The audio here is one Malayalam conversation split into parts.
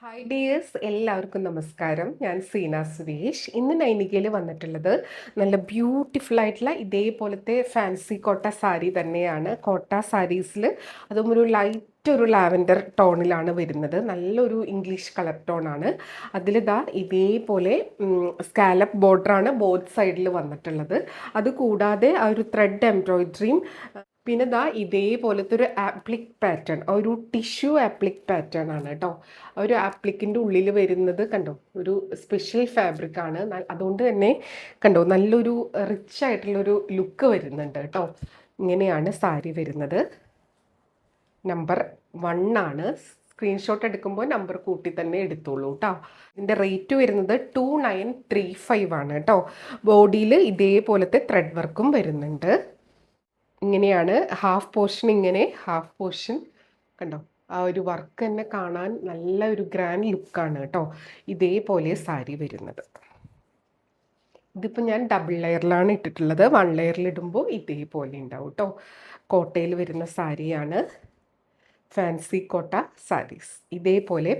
ഹായ് ഡിയേഴ്സ്, എല്ലാവർക്കും നമസ്കാരം. ഞാൻ സീന സുരേഷ്. ഇന്ന് നൈനികയിൽ വന്നിട്ടുള്ളത് നല്ല ബ്യൂട്ടിഫുൾ ആയിട്ടുള്ള ഇതേപോലത്തെ ഫാൻസി കോട്ട സാരി തന്നെയാണ്. കോട്ട സാരീസിൽ അതും ഒരു ലൈറ്റ് ഒരു ലാവൻഡർ ടോണിലാണ് വരുന്നത്. നല്ലൊരു ഇംഗ്ലീഷ് കളർ ടോണാണ്. അതിലിതാ ഇതേപോലെ സ്കാലപ്പ് ബോർഡറാണ് ബോത്ത് സൈഡിൽ വന്നിട്ടുള്ളത്. അതുകൂടാതെ ആ ഒരു ത്രെഡ് എംബ്രോയിഡറിയും പിന്നെ ദാ ഇതേപോലത്തെ ഒരു ആപ്ലിക് പാറ്റേൺ, ഒരു ടിഷ്യൂ ആപ്ലിക് പാറ്റേൺ ആണ് കേട്ടോ. ഒരു ആപ്ലിക്കിൻ്റെ ഉള്ളിൽ വരുന്നത് കണ്ടോ, ഒരു സ്പെഷ്യൽ ഫാബ്രിക് ആണ്. അതുകൊണ്ട് തന്നെ കണ്ടോ നല്ലൊരു റിച്ച് ആയിട്ടുള്ളൊരു ലുക്ക് വരുന്നുണ്ട് കേട്ടോ. ഇങ്ങനെയാണ് സാരി വരുന്നത്. നമ്പർ 1 ആണ്. സ്ക്രീൻഷോട്ട് എടുക്കുമ്പോൾ നമ്പർ കൂട്ടി തന്നെ എടുത്തോളൂ കേട്ടോ. ഇതിൻ്റെ റേറ്റ് വരുന്നത് 2935 ആണ് കേട്ടോ. ബോഡിയിൽ ഇതേപോലത്തെ ത്രെഡ് വർക്കും വരുന്നുണ്ട്. ഇങ്ങനെയാണ് ഹാഫ് പോർഷൻ, ഇങ്ങനെ ഹാഫ് പോർഷൻ കണ്ടോ. ആ ഒരു വർക്ക് തന്നെ കാണാൻ നല്ല ഒരു ഗ്രാൻഡ് ലുക്കാണ് കേട്ടോ. ഇതേപോലെ സാരി വരുന്നത്. ഇതിപ്പോൾ ഞാൻ ഡബിൾ ലെയറിലാണ് ഇട്ടിട്ടുള്ളത്. 1 ലെയറിൽ ഇടുമ്പോൾ ഇതേപോലെ ഉണ്ടാവും കേട്ടോ. കോട്ടയിൽ വരുന്ന സാരിയാണ് ഫാൻസി കോട്ട സാരീസ്. ഇതേപോലെ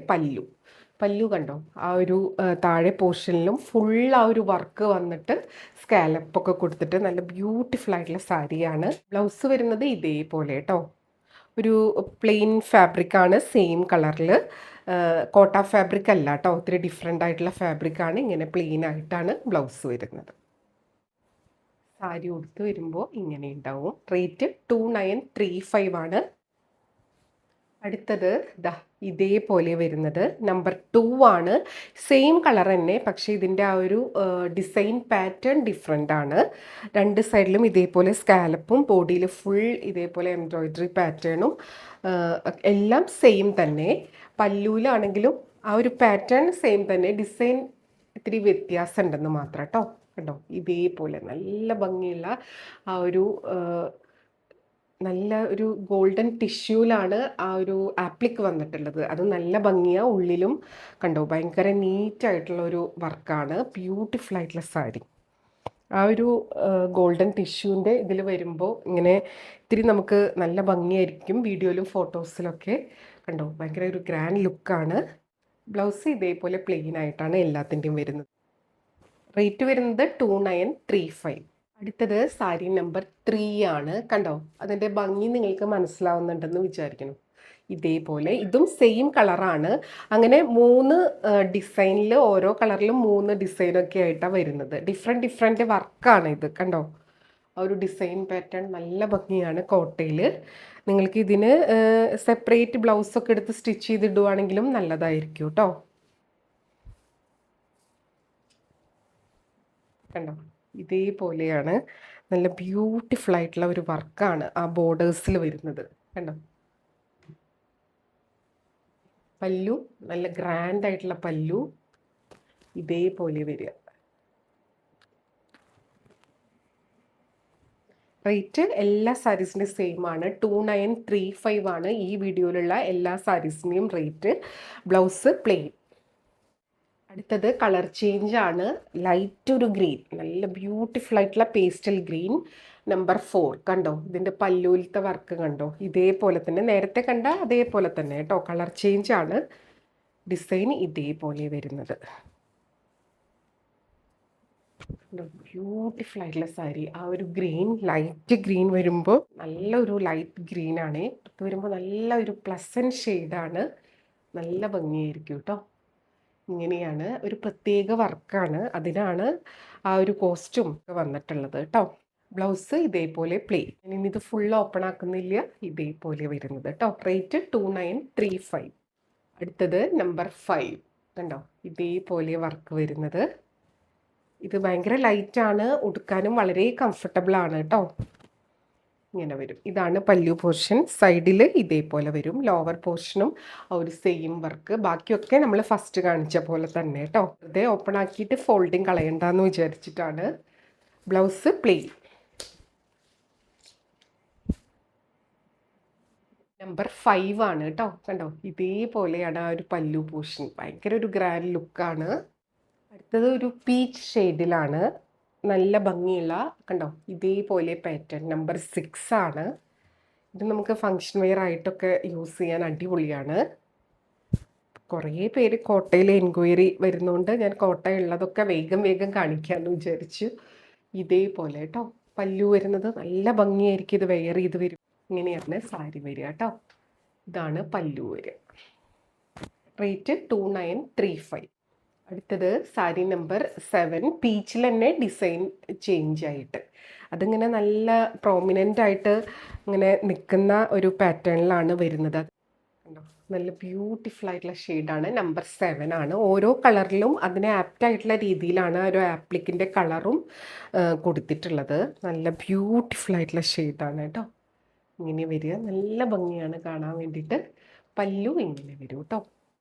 പല്ലു കണ്ടോ, ആ ഒരു താഴെ പോർഷനിലും ഫുൾ ആ ഒരു വർക്ക് വന്നിട്ട് സ്കാലപ്പൊക്കെ കൊടുത്തിട്ട് നല്ല ബ്യൂട്ടിഫുൾ ആയിട്ടുള്ള സാരിയാണ്. ബ്ലൗസ് വരുന്നത് ഇതേപോലെ കേട്ടോ. ഒരു പ്ലെയിൻ ഫാബ്രിക്കാണ്, സെയിം കളറിൽ. കോട്ട ഫാബ്രിക് അല്ല കേട്ടോ, ഒത്തിരി ഡിഫറെൻ്റ് ആയിട്ടുള്ള ഫാബ്രിക്കാണ്. ഇങ്ങനെ പ്ലെയിൻ ആയിട്ടാണ് ബ്ലൗസ് വരുന്നത്. സാരി ഉടുത്ത് വരുമ്പോൾ ഇങ്ങനെ ഉണ്ടാവും. റേറ്റ് 2935 ആണ്. അടുത്തത് ദാ ഇതേപോലെ വരുന്നത് നമ്പർ 2 ആണ്. സെയിം കളർ തന്നെ, പക്ഷേ ഇതിൻ്റെ ആ ഒരു ഡിസൈൻ പാറ്റേൺ ഡിഫറെൻ്റ് ആണ്. രണ്ട് സൈഡിലും ഇതേപോലെ സ്കാലപ്പും ബോഡിയിൽ ഫുൾ ഇതേപോലെ എംബ്രോയിഡറി പാറ്റേണും എല്ലാം സെയിം തന്നെ. പല്ലൂലാണെങ്കിലും ആ ഒരു പാറ്റേൺ സെയിം തന്നെ, ഡിസൈൻ ഇത്തിരി വ്യത്യാസം ഉണ്ടെന്ന് മാത്രം കേട്ടോ. കണ്ടോ, ഇതേപോലെ നല്ല ഭംഗിയുള്ള ആ ഒരു നല്ല ഒരു ഗോൾഡൻ ടിഷ്യൂലാണ് ആ ഒരു ആപ്ലിക് വന്നിട്ടുള്ളത്. അത് നല്ല ഭംഗിയാണ്. ഉള്ളിലും കണ്ടോ ഭയങ്കര നീറ്റായിട്ടുള്ള ഒരു വർക്കാണ്. ബ്യൂട്ടിഫുൾ ആയിട്ടുള്ള സാരി. ആ ഒരു ഗോൾഡൻ ടിഷ്യൂവിൻ്റെ ഇതിൽ വരുമ്പോൾ ഇങ്ങനെ ഇത്തിരി നമുക്ക് നല്ല ഭംഗിയായിരിക്കും വീഡിയോയിലും ഫോട്ടോസിലൊക്കെ. കണ്ടോ ഭയങ്കര ഒരു ഗ്രാൻഡ് ലുക്കാണ്. ബ്ലൗസ് ഇതേപോലെ പ്ലെയിൻ ആയിട്ടാണ് എല്ലാത്തിൻ്റെയും വരുന്നത്. റേറ്റ് വരുന്നത് 2935. അടുത്തത് സാരി നമ്പർ 3 ആണ്. കണ്ടോ, അതിൻ്റെ ഭംഗി നിങ്ങൾക്ക് മനസ്സിലാവുന്നുണ്ടെന്ന് വിചാരിക്കണം. ഇതേപോലെ ഇതും സെയിം കളറാണ്. അങ്ങനെ 3 ഡിസൈനിൽ, ഓരോ കളറിലും 3 ഡിസൈനൊക്കെ ആയിട്ടാണ് വരുന്നത്. ഡിഫറെൻറ്റ് വർക്കാണ് ഇത്. കണ്ടോ, ആ ഒരു ഡിസൈൻ പാറ്റേൺ നല്ല ഭംഗിയാണ്. കോട്ടയിൽ നിങ്ങൾക്ക് ഇതിന് സെപ്പറേറ്റ് ബ്ലൗസൊക്കെ എടുത്ത് സ്റ്റിച്ച് ചെയ്തിടുവാണെങ്കിലും നല്ലതായിരിക്കും കേട്ടോ. കണ്ടോ, ഇതേപോലെയാണ്. നല്ല ബ്യൂട്ടിഫുൾ ആയിട്ടുള്ള ഒരു വർക്കാണ് ആ ബോർഡേഴ്സിൽ വരുന്നത്. കണ്ടോ, പല്ലു നല്ല ഗ്രാൻഡ് ആയിട്ടുള്ള പല്ലു ഇതേപോലെ വരിക. റേറ്റ് എല്ലാ സാരീസിൻ്റെയും സെയിം ആണ്. 2935 ആണ് ഈ വീഡിയോയിലുള്ള എല്ലാ സാരീസിൻ്റെയും റേറ്റ്. Blouse plain. അടുത്തത് കളർ ചേഞ്ച് ആണ്. ലൈറ്റ് ഒരു ഗ്രീൻ, നല്ല ബ്യൂട്ടിഫുൾ ആയിട്ടുള്ള പേസ്റ്റൽ ഗ്രീൻ. നമ്പർ 4 കണ്ടോ, ഇതിൻ്റെ പല്ലൂലത്തെ വർക്ക് കണ്ടോ, ഇതേപോലെ തന്നെ നേരത്തെ കണ്ട അതേപോലെ തന്നെ കേട്ടോ. കളർ ചേഞ്ച് ആണ്. ഡിസൈൻ ഇതേപോലെ വരുന്നത്. ബ്യൂട്ടിഫുൾ ആയിട്ടുള്ള സാരി. ആ ഒരു ഗ്രീൻ, ലൈറ്റ് ഗ്രീൻ വരുമ്പോൾ നല്ലൊരു ലൈറ്റ് ഗ്രീൻ ആണ്. ഇത് വരുമ്പോൾ നല്ല ഒരു പ്ലസൻറ്റ് ഷെയ്ഡാണ്. നല്ല ഭംഗിയായിരിക്കും കേട്ടോ. ഇങ്ങനെയാണ്, ഒരു പ്രത്യേക വർക്കാണ്. അതിനാണ് ആ ഒരു കോസ്റ്റ്യൂം വന്നിട്ടുള്ളത് കേട്ടോ. ബ്ലൗസ് ഇതേപോലെ പ്ലെയിൻ. ഇനി ഇത് ഫുൾ ഓപ്പൺ ആക്കുന്നില്ല, ഇതേപോലെ വരുന്നത് കേട്ടോ. റേറ്റ് 2935. അടുത്തത് നമ്പർ 5 കണ്ടോ, ഇതേപോലെ വർക്ക് വരുന്നത്. ഇത് ഭയങ്കര ലൈറ്റാണ്, ഉടുക്കാനും വളരെ കംഫർട്ടബിൾ ആണ് കേട്ടോ. ഇങ്ങനെ വരും. ഇതാണ് പല്ലു പോർഷൻ. സൈഡിൽ ഇതേപോലെ വരും. ലോവർ പോർഷനും ഒരു സെയിം വർക്ക്. ബാക്കിയൊക്കെ നമ്മൾ ഫസ്റ്റ് കാണിച്ച പോലെ തന്നെ കേട്ടോ. ഇത് ഓപ്പൺ ആക്കിയിട്ട് ഫോൾഡിങ് കളയണ്ടെന്ന് വിചാരിച്ചിട്ടാണ്. Blouse plain. നമ്പർ 5 ആണ് കേട്ടോ. കണ്ടോ, ഇതേപോലെയാണ് ആ ഒരു പല്ലു പോർഷൻ. ഭയങ്കര ഒരു ഗ്രാൻഡ് ലുക്കാണ്. അടുത്തത് ഒരു പീച്ച് ഷെയ്ഡിലാണ്. നല്ല ഭംഗിയുള്ള കണ്ടോ ഇതേപോലെ പാറ്റേൺ. നമ്പർ 6 ആണ്. ഇത് നമുക്ക് ഫങ്ഷൻ വെയർ ആയിട്ടൊക്കെ യൂസ് ചെയ്യാൻ അടിപൊളിയാണ്. കുറേ പേര് കോട്ടയിൽ എൻക്വയറി വരുന്നതുകൊണ്ട് ഞാൻ കോട്ടയുള്ളതൊക്കെ വേഗം വേഗം കാണിക്കാമെന്ന് വിചാരിച്ചു. ഇതേപോലെ കേട്ടോ പല്ലു വരുന്നത് നല്ല ഭംഗിയായിരിക്കും. ഇത് വെയർ ചെയ്ത് വരും. ഇങ്ങനെയാണ് സാരി വരിക കേട്ടോ. ഇതാണ് പല്ലു വരിക. റേറ്റ് 2935. അടുത്തത് സാരി നമ്പർ 7. പീച്ചിൽ തന്നെ ഡിസൈൻ ചേഞ്ച് ആയിട്ട് അതിങ്ങനെ നല്ല പ്രോമിനൻ്റ് ആയിട്ട് ഇങ്ങനെ നിൽക്കുന്ന ഒരു പാറ്റേണിലാണ് വരുന്നത്. കണ്ടോ, നല്ല ബ്യൂട്ടിഫുൾ ആയിട്ടുള്ള ഷെയ്ഡാണ്. നമ്പർ 7 ആണ്. ഓരോ കളറിലും അതിന് ആപ്റ്റായിട്ടുള്ള രീതിയിലാണ് ഒരു ആപ്ലിക്കിൻ്റെ കളറും കൊടുത്തിട്ടുള്ളത്. നല്ല ബ്യൂട്ടിഫുൾ ആയിട്ടുള്ള ഷെയ്ഡാണ് കേട്ടോ. ഇങ്ങനെ വരിക, നല്ല ഭംഗിയാണ് കാണാൻ വേണ്ടിയിട്ട്. പല്ലു ഇങ്ങനെ വരും കേട്ടോ.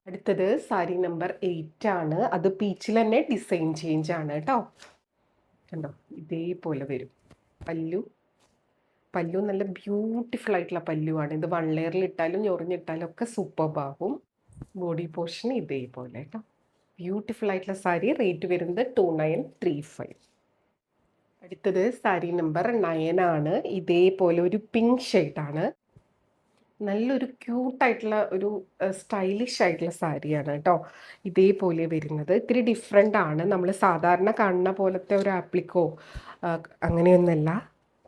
അടുത്തത് സാരി നമ്പർ 8 ആണ്. അത് പീച്ചിൽ തന്നെ ഡിസൈൻ ചേഞ്ച് ആണ് കേട്ടോ. കണ്ടോ, ഇതേപോലെ വരും പല്ലു. പല്ലു നല്ല ബ്യൂട്ടിഫുൾ ആയിട്ടുള്ള പല്ലുവാണ്. ഇത് 1 ലെയറിൽ ഇട്ടാലും ഞൊറിഞ്ഞിട്ടാലും ഒക്കെ സൂപ്പർബാകും. ബോഡി പോർഷൻ ഇതേപോലെ കേട്ടോ. ബ്യൂട്ടിഫുൾ ആയിട്ടുള്ള സാരി. റേറ്റ് വരുന്നത് 2935. അടുത്തത് സാരി നമ്പർ 9 ആണ്. ഇതേപോലെ ഒരു പിങ്ക് ഷെയ്ഡാണ്. നല്ലൊരു ക്യൂട്ടായിട്ടുള്ള ഒരു സ്റ്റൈലിഷ് ആയിട്ടുള്ള സാരിയാണ് കേട്ടോ. ഇതേപോലെ വരുന്നത് ഇത്തിരി ഡിഫറെൻ്റ് ആണ്. നമ്മൾ സാധാരണ കാണുന്ന പോലത്തെ ഒരു ആപ്ലിക്കോ അങ്ങനെയൊന്നല്ല.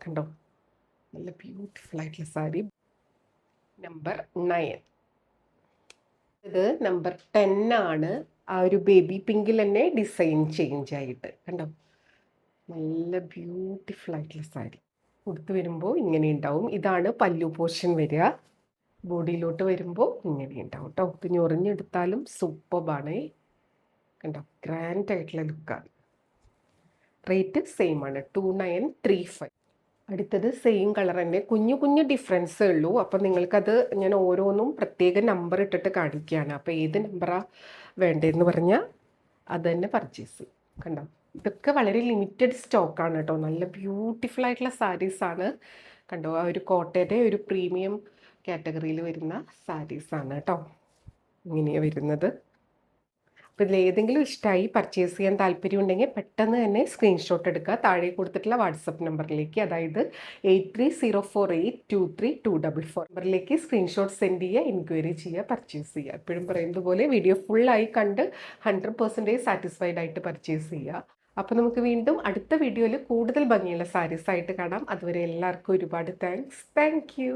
കണ്ടോ, നല്ല ബ്യൂട്ടിഫുൾ ആയിട്ടുള്ള സാരി. നമ്പർ 9. ഇത് നമ്പർ 10 ആണ്. ആ ഒരു ബേബി പിങ്കിൽ തന്നെ ഡിസൈൻ ചേഞ്ച് ആയിട്ട് കണ്ടോ, നല്ല ബ്യൂട്ടിഫുൾ ആയിട്ടുള്ള സാരി. കൊടുത്തു വരുമ്പോൾ ഇങ്ങനെ ഉണ്ടാവും. ഇതാണ് പല്ലു പോർഷൻ വരിക. ബോഡിയിലോട്ട് വരുമ്പോൾ ഇങ്ങനെ ഉണ്ടാവും കേട്ടോ. ഇത് ഞൊറിഞ്ഞെടുത്താലും സൂപ്പർബാണ്. കണ്ടോ, ഗ്രാൻഡ് ആയിട്ടുള്ള ലുക്കാണ്. റേറ്റ് സെയിം ആണ്, 2935. അടുത്തത് സെയിം കളർ തന്നെ, കുഞ്ഞു കുഞ്ഞു ഡിഫറൻസേ ഉള്ളൂ. അപ്പം നിങ്ങൾക്കത് ഞാൻ ഓരോന്നും പ്രത്യേക നമ്പർ ഇട്ടിട്ട് കാണിക്കുകയാണ്. അപ്പോൾ ഏത് നമ്പറാണ് വേണ്ടതെന്ന് പറഞ്ഞാൽ അത് തന്നെ പർച്ചേസ് ചെയ്യും. കണ്ടോ, ഇതൊക്കെ വളരെ ലിമിറ്റഡ് സ്റ്റോക്കാണ് കേട്ടോ. നല്ല ബ്യൂട്ടിഫുൾ ആയിട്ടുള്ള സാരീസാണ്. കണ്ടോ, ആ ഒരു കോട്ടയുടെ ഒരു പ്രീമിയം കാറ്റഗറിയിൽ വരുന്ന സാരീസാണ് കേട്ടോ. ഇങ്ങനെയാണ് വരുന്നത്. അപ്പോൾ ഇതിലേതെങ്കിലും ഇഷ്ടമായി പർച്ചേസ് ചെയ്യാൻ താല്പര്യമുണ്ടെങ്കിൽ പെട്ടെന്ന് തന്നെ സ്ക്രീൻഷോട്ട് എടുക്കുക. താഴെ കൊടുത്തിട്ടുള്ള വാട്സപ്പ് നമ്പറിലേക്ക്, അതായത് 8304823244 നമ്പറിലേക്ക് സ്ക്രീൻഷോട്ട് സെൻഡ് ചെയ്യുക, എൻക്വയറി ചെയ്യുക, പർച്ചേസ് ചെയ്യുക. എപ്പോഴും പറയുന്നത് പോലെ വീഡിയോ ഫുള്ളായി കണ്ട് 100% സാറ്റിസ്ഫൈഡ് ആയിട്ട് പർച്ചേസ് ചെയ്യുക. അപ്പോൾ നമുക്ക് വീണ്ടും അടുത്ത വീഡിയോയിൽ കൂടുതൽ ഭംഗിയുള്ള സാരീസായിട്ട് കാണാം. അതുവരെ എല്ലാവർക്കും ഒരുപാട് താങ്ക്സ്. Thank you.